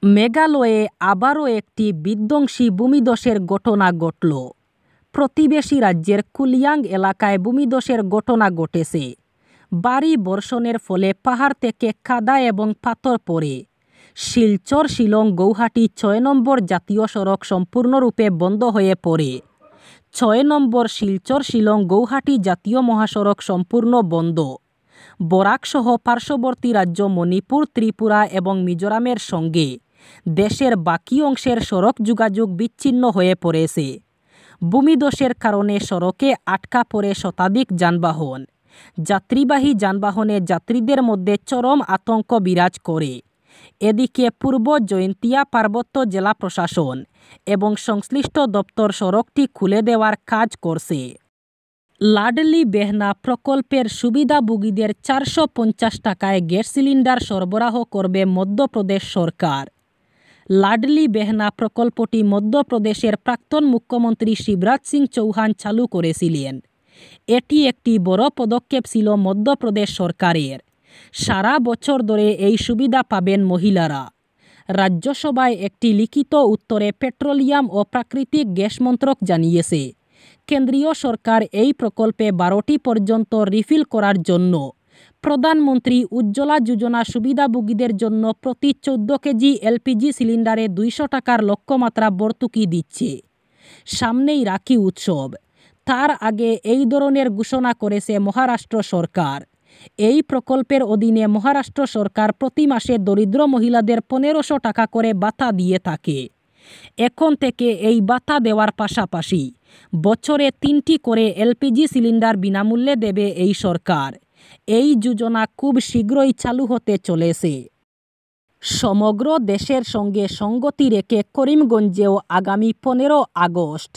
মেঘালয়ে আবারও একটি বিধ্বংসী ভূমিধসের ঘটনা ঘটল। প্রতিবেশী রাজ্যের কুলিয়াং এলাকায় ভূমিধসের ঘটনা ঘটেছে। ভারী বর্ষণের ফলে পাহাড় থেকে কাদা এবং পাথর পড়ে শিলচর শিলং গৌহাটি ৬ নম্বর জাতীয় সড়ক সম্পূর্ণরূপে বন্ধ হয়ে পড়ে। ৬ নম্বর শিলচর শিলং গৌহাটি জাতীয় মহাসড়ক সম্পূর্ণ বন্ধ। বরাকসহ পার্শ্ববর্তী রাজ্য মণিপুর, ত্রিপুরা এবং মিজোরামের সঙ্গে দেশের বাকি অংশের সড়ক যোগাযোগ বিচ্ছিন্ন হয়ে পড়েছে। ভূমিধসের কারণে সড়কে আটকা পড়ে শতাধিক যানবাহন। যাত্রীবাহী যানবাহনে যাত্রীদের মধ্যে চরম আতঙ্ক বিরাজ করে। এদিকে পূর্ব জয়ন্তিয়া পার্বত্য জেলা প্রশাসন এবং সংশ্লিষ্ট দপ্তর সড়কটি খুলে দেওয়ার কাজ করছে। লাডলি বেহনা প্রকল্পের সুবিধাভোগীদের ৪৫০ টাকায় গ্যাস সিলিন্ডার সরবরাহ করবে মধ্যপ্রদেশ সরকার। লাডলি বেহনা প্রকল্পটি মধ্যপ্রদেশের প্রাক্তন মুখ্যমন্ত্রী শিবরাজ সিং চৌহান চালু করেছিলেন। এটি একটি বড় পদক্ষেপ ছিল মধ্যপ্রদেশ সরকারের। সারা বছর ধরে এই সুবিধা পাবেন মহিলারা। রাজ্যসভায় একটি লিখিত উত্তরে পেট্রোলিয়াম ও প্রাকৃতিক গ্যাস মন্ত্রক জানিয়েছে, কেন্দ্রীয় সরকার এই প্রকল্পে ১২টি পর্যন্ত রিফিল করার জন্য প্রধানমন্ত্রী উজ্জ্বলা যোজনা সুবিধাভোগীদের জন্য প্রতি ১৪ কেজি এলপিজি সিলিন্ডারে ২০০ টাকার লক্ষ্যমাত্রা ভর্তুকি দিচ্ছে। সামনেই রাখি উৎসব, তার আগে এই ধরনের ঘোষণা করেছে মহারাষ্ট্র সরকার। এই প্রকল্পের অধীনে মহারাষ্ট্র সরকার প্রতি মাসে দরিদ্র মহিলাদের ১৫০০ টাকা করে ভাতা দিয়ে থাকে। এখন থেকে এই ভাতা দেওয়ার পাশাপাশি বছরে ৩টি করে এলপিজি সিলিন্ডার বিনামূল্যে দেবে এই সরকার। এই যোজনা খুব শীঘ্রই চালু হতে চলেছে। সমগ্র দেশের সঙ্গে সঙ্গতি রেখে করিমগঞ্জেও আগামী ১৫ আগস্ট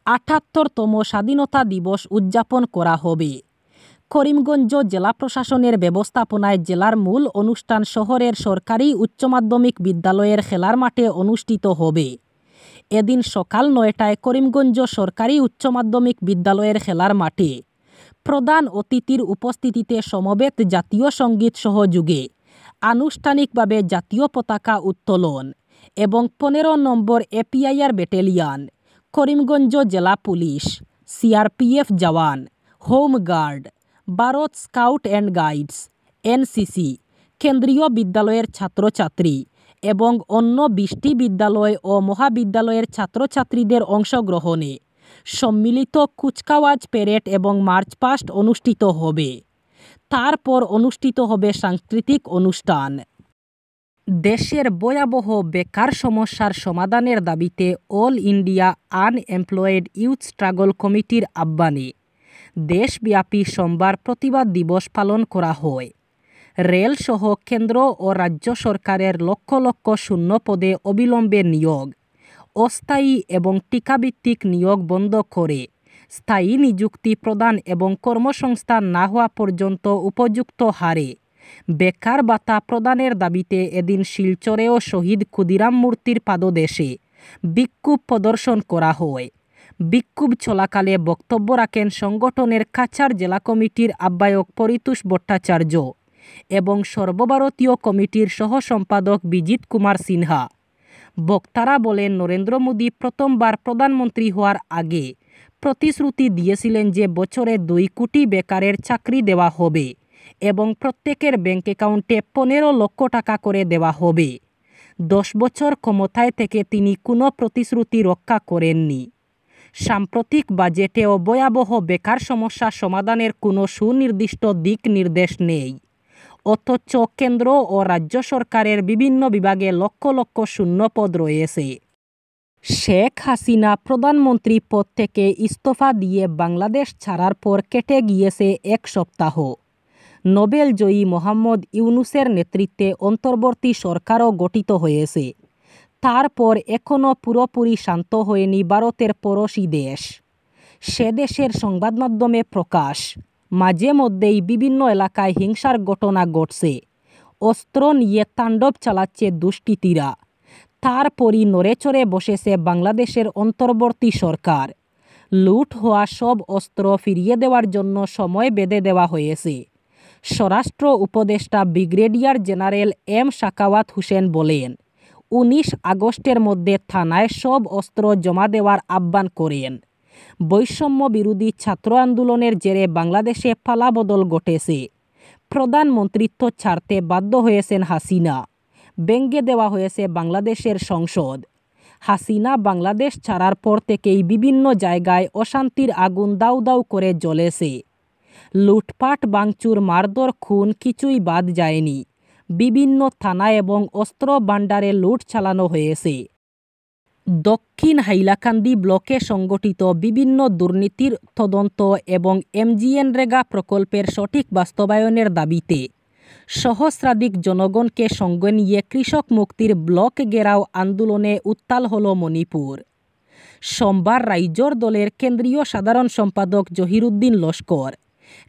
৭৮তম স্বাধীনতা দিবস উদযাপন করা হবে। করিমগঞ্জ জেলা প্রশাসনের ব্যবস্থাপনায় জেলার মূল অনুষ্ঠান শহরের সরকারি উচ্চ মাধ্যমিক বিদ্যালয়ের খেলার মাঠে অনুষ্ঠিত হবে। এদিন সকাল ৯টায় করিমগঞ্জ সরকারি উচ্চ মাধ্যমিক বিদ্যালয়ের খেলার মাঠে প্রধান অতিথির উপস্থিতিতে সমবেত জাতীয় সঙ্গীত সহযোগে আনুষ্ঠানিকভাবে জাতীয় পতাকা উত্তোলন এবং ১৫ নম্বর এপিআইআর ব্যাটালিয়ন, করিমগঞ্জ জেলা police, CRPF jawan, home guard, Bharat scout and guides, NCC, কেন্দ্রীয় বিদ্যালয়ের ছাত্রছাত্রী এবং অন্য ২০টি বিদ্যালয় ও মহাবিদ্যালয়ের ছাত্রছাত্রীদের অংশগ্রহণে সম্মিলিত কুচকাওয়াজ প্যারেড এবং মার্চ পাস্ট অনুষ্ঠিত হবে। তারপর অনুষ্ঠিত হবে সাংস্কৃতিক অনুষ্ঠান। দেশের ভয়াবহ বেকার সমস্যার সমাধানের দাবিতে all India unemployed youth struggle কমিটির আহ্বানে দেশব্যাপী সোমবার প্রতিবাদ দিবস পালন করা হয়। রেলসহ কেন্দ্র ও রাজ্য সরকারের লক্ষ লক্ষ শূন্য পদে অবিলম্বে নিয়োগ, অস্থায়ী এবং টিকাভিত্তিক নিয়োগ বন্ধ করে স্থায়ী নিযুক্তি প্রদান এবং কর্মসংস্থান না হওয়া পর্যন্ত উপযুক্ত হারে বেকার ভাতা প্রদানের দাবিতে এদিন শিলচরেও শহীদ ক্ষুদিরাম মূর্তির পাদদেশে বিক্ষোভ প্রদর্শন করা হয়। বিক্ষোভ চলাকালে বক্তব্য রাখেন সংগঠনের কাছাড় জেলা কমিটির আহ্বায়ক পরিতোষ ভট্টাচার্য এবং সর্বভারতীয় কমিটির সহ সম্পাদক বিজিত কুমার সিনহা। বক্তারা বলেন, নরেন্দ্র মোদী প্রথমবার প্রধানমন্ত্রী হওয়ার আগে প্রতিশ্রুতি দিয়েছিলেন যে বছরে ২ কোটি বেকারের চাকরি দেওয়া হবে এবং প্রত্যেকের ব্যাংক অ্যাকাউন্টে ১৫ লক্ষ টাকা করে দেওয়া হবে। ১০ বছর ক্ষমতায় থেকে তিনি কোনো প্রতিশ্রুতি রক্ষা করেননি। সাম্প্রতিক বাজেটেও ভয়াবহ বেকার সমস্যা সমাধানের কোনো সুনির্দিষ্ট দিক নির্দেশ নেই। অথচ কেন্দ্র ও রাজ্য সরকারের বিভিন্ন বিভাগে লক্ষ লক্ষ শূন্যপদ রয়েছে। শেখ হাসিনা প্রধানমন্ত্রী পদ থেকে ইস্তফা দিয়ে বাংলাদেশ ছাড়ার পর কেটে গিয়েছে ১ সপ্তাহ। নোবেল জয়ী মোহাম্মদ ইউনূসের নেতৃত্বে অন্তর্বর্তী সরকারও গঠিত হয়েছে। তারপর এখনও পুরোপুরি শান্ত হয়নি ভারতের পড়োশি দেশ। সে দেশের সংবাদমাধ্যমে প্রকাশ, মাঝে মধ্যেই বিভিন্ন এলাকায় হিংসার ঘটনা ঘটছে। অস্ত্র নিয়ে তাণ্ডব চালাচ্ছে দুষ্কৃতীরা। তারপরই নড়েচড়ে বসেছে বাংলাদেশের অন্তর্বর্তী সরকার। লুট হওয়া সব অস্ত্র ফিরিয়ে দেওয়ার জন্য সময় বেঁধে দেওয়া হয়েছে। স্বরাষ্ট্র উপদেষ্টা brigadier general M Sakhawat Hossain বলেন, 19 আগস্টের মধ্যে থানায় সব অস্ত্র জমা দেওয়ার আহ্বান করেন। বৈষম্য বিরোধী ছাত্র আন্দোলনের জেরে বাংলাদেশে পালাবদল ঘটেছে। প্রধানমন্ত্রিত্ব ছাড়তে বাধ্য হয়েছেন হাসিনা। ভেঙে দেওয়া হয়েছে বাংলাদেশের সংসদ। হাসিনা বাংলাদেশ ছাড়ার পর থেকেই বিভিন্ন জায়গায় অশান্তির আগুন দাউ দাউ করে জ্বলেছে। লুটপাট, ভাঙচুর, মারধর, খুন কিছুই বাদ যায়নি। বিভিন্ন থানা এবং অস্ত্র ভাণ্ডারে লুট চালানো হয়েছে। দক্ষিণ হাইলাকান্দি ব্লকে সংগঠিত বিভিন্ন দুর্নীতির তদন্ত এবং এমজিএনরেগা প্রকল্পের সঠিক বাস্তবায়নের দাবিতে সহস্রাধিক জনগণকে সঙ্গে নিয়ে কৃষক মুক্তির ব্লক ঘেরাও আন্দোলনে উত্তাল হল মণিপুর। সোমবার রাইজোর দলের কেন্দ্রীয় সাধারণ সম্পাদক জহিরুদ্দিন লস্কর,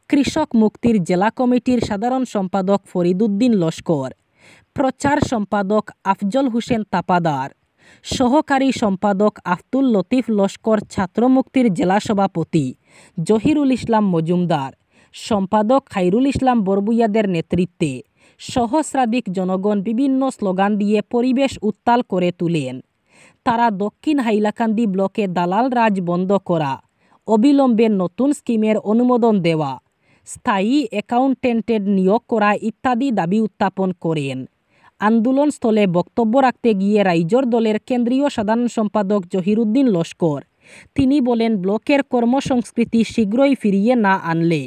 কৃষক মুক্তির জেলা কমিটির সাধারণ সম্পাদক ফরিদুদ্দিন লস্কর, প্রচার সম্পাদক আফজল হোসেন তাপাদার, সহকারী সম্পাদক আব্দুল লতিফ লস্কর, ছাত্রমুক্তির জেলা সভাপতি জহিরুল ইসলাম মজুমদার, সম্পাদক খাইরুল ইসলাম বরবুইয়াদের নেতৃত্বে সহস্রাধিক জনগণ বিভিন্ন স্লোগান দিয়ে পরিবেশ উত্তাল করে তুলেন। তারা দক্ষিণ হাইলাকান্দি ব্লকে দালাল রাজ বন্ধ করা, অবিলম্বে নতুন স্কিমের অনুমোদন দেওয়া, স্থায়ী অ্যাকাউন্টেন্টের নিয়োগ করা ইত্যাদি দাবি উত্থাপন করেন। আন্দোলনস্থলে বক্তব্য রাখতে গিয়ে রাইজোর দলের কেন্দ্রীয় সাধারণ সম্পাদক জহিরুদ্দিন লস্কর তিনি বলেন, ব্লকের কর্মসংস্কৃতি শীঘ্রই ফিরিয়ে না আনলে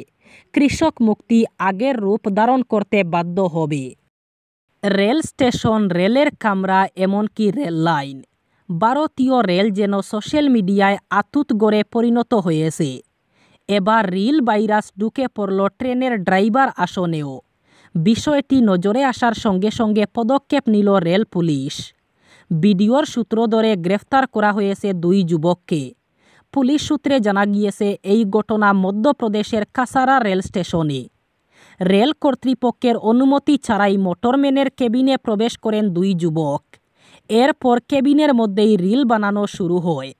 কৃষক মুক্তি আগের রূপ ধারণ করতে বাধ্য হবে। রেল স্টেশন, রেলের কামরা, এমনকি রেল লাইন, ভারতীয় রেল যেন সোশ্যাল মিডিয়ায় আতুত গড়ে পরিণত হয়েছে। এবার রিল ভাইরাস ঢুকে পড়ল ট্রেনের ড্রাইভার আসনেও। বিষয়টি নজরে আসার সঙ্গে সঙ্গে পদক্ষেপ নিল রেল পুলিশ। ভিডিওর সূত্র ধরে গ্রেফতার করা হয়েছে 2 যুবককে। পুলিশ সূত্রে জানা গিয়েছে এই ঘটনা মধ্যপ্রদেশের কাসারা রেল স্টেশনে। রেল কর্তৃপক্ষের অনুমতি ছাড়াই মোটরম্যানের কেবিনে প্রবেশ করেন 2 যুবক। এরপর কেবিনের মধ্যেই রিল বানানো শুরু হয়।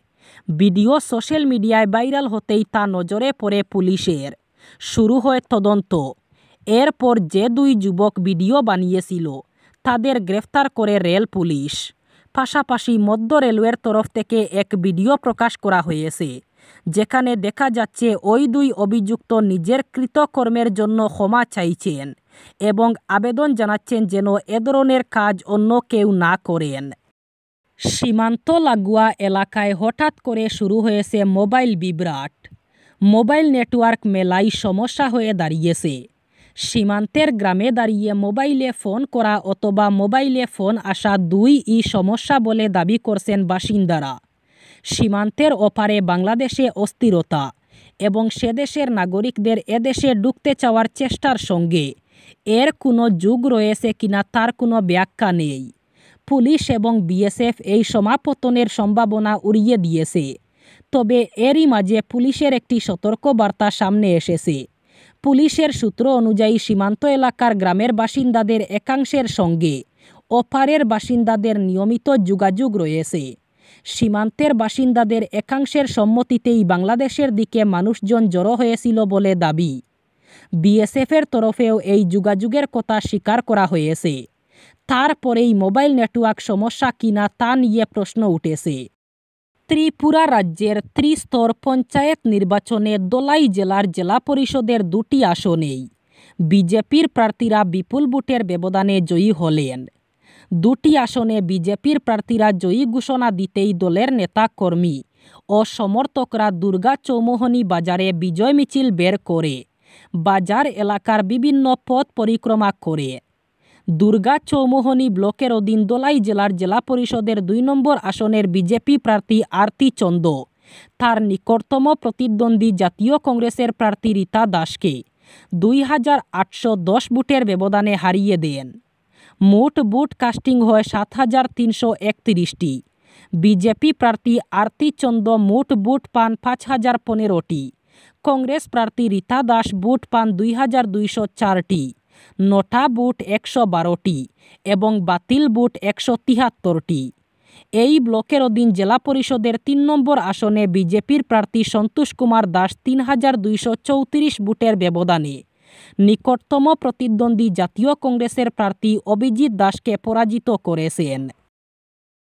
ভিডিও সোশ্যাল মিডিয়ায় ভাইরাল হতেই তা নজরে পড়ে পুলিশের। শুরু হয় তদন্ত। এরপর যে 2 যুবক ভিডিও বানিয়েছিল তাদের গ্রেফতার করে রেল পুলিশ। পাশাপাশি মধ্য রেলওয়ের তরফ থেকে এক ভিডিও প্রকাশ করা হয়েছে, যেখানে দেখা যাচ্ছে ওই 2 অভিযুক্ত নিজের কৃতকর্মের জন্য ক্ষমা চাইছেন এবং আবেদন জানাচ্ছেন যেন এ ধরনের কাজ অন্য কেউ না করেন। সীমান্ত লাগোয়া এলাকায় হঠাৎ করে শুরু হয়েছে মোবাইল বিভ্রাট। মোবাইল নেটওয়ার্ক মেলায় সমস্যা হয়ে দাঁড়িয়েছে। সীমান্তের গ্রামে দাঁড়িয়ে মোবাইলে ফোন করা অথবা মোবাইলে ফোন আসা 2ই সমস্যা বলে দাবি করছেন বাসিন্দারা। সীমান্তের ওপারে বাংলাদেশে অস্থিরতা এবং সে দেশের নাগরিকদের এদেশে ঢুকতে চাওয়ার চেষ্টার সঙ্গে এর কোনো যোগ রয়েছে কিনা তার কোনো ব্যাখ্যা নেই। পুলিশ এবং বিএসএফ এই সমাপতনের সম্ভাবনা উড়িয়ে দিয়েছে। তবে এরই মাঝে পুলিশের একটি সতর্কবার্তা সামনে এসেছে। পুলিশের সূত্র অনুযায়ী সীমান্ত এলাকার গ্রামের বাসিন্দাদের একাংশের সঙ্গে ওপারের বাসিন্দাদের নিয়মিত যোগাযোগ রয়েছে। সীমান্তের বাসিন্দাদের একাংশের সম্মতিতেই বাংলাদেশের দিকে মানুষজন জড়ো হয়েছিল বলে দাবি। বিএসএফের তরফেও এই যোগাযোগের কথা স্বীকার করা হয়েছে। তারপরেই মোবাইল নেটওয়ার্ক সমস্যা কিনা তা নিয়ে প্রশ্ন উঠেছে। ত্রিপুরা রাজ্যের ত্রিস্তর পঞ্চায়েত নির্বাচনে দোলাই জেলার জেলা পরিষদের 2টি আসনেই বিজেপির প্রার্থীরা বিপুল ভোটের ব্যবধানে জয়ী হলেন। 2টি আসনে বিজেপির প্রার্থীরা জয়ী ঘোষণা দিতেই দলের নেতাকর্মী ও সমর্থকরা দুর্গা চৌমুহনী বাজারে বিজয় মিছিল বের করে বাজার এলাকার বিভিন্ন পথ পরিক্রমা করে দুর্গা চৌমুহনী ব্লকের অধীন দোলাই জেলার জেলা পরিষদের 2 নম্বর আসনের বিজেপি প্রার্থী আরতি চন্দ তার নিকটতম প্রতিদ্বন্দ্বী জাতীয় কংগ্রেসের প্রার্থী রীতা দাসকে 2810 ভোটের ব্যবধানে হারিয়ে দেন। মোট ভোট কাস্টিং হয় 7331টি। বিজেপি প্রার্থী আরতি চন্দ মোট ভোট পান 5015টি। কংগ্রেস প্রার্থী রীতা দাস ভোট পান 2204টি। নোটা ভোট 112টি এবং বাতিল ভোট 173টি। এই ব্লকের অধীন জেলা পরিষদের 3 নম্বর আসনে বিজেপির প্রার্থী সন্তোষ কুমার দাস 3234 ভোটের ব্যবধানে নিকটতম প্রতিদ্বন্দ্বী জাতীয় কংগ্রেসের প্রার্থী অভিজিৎ দাসকে পরাজিত করেছেন।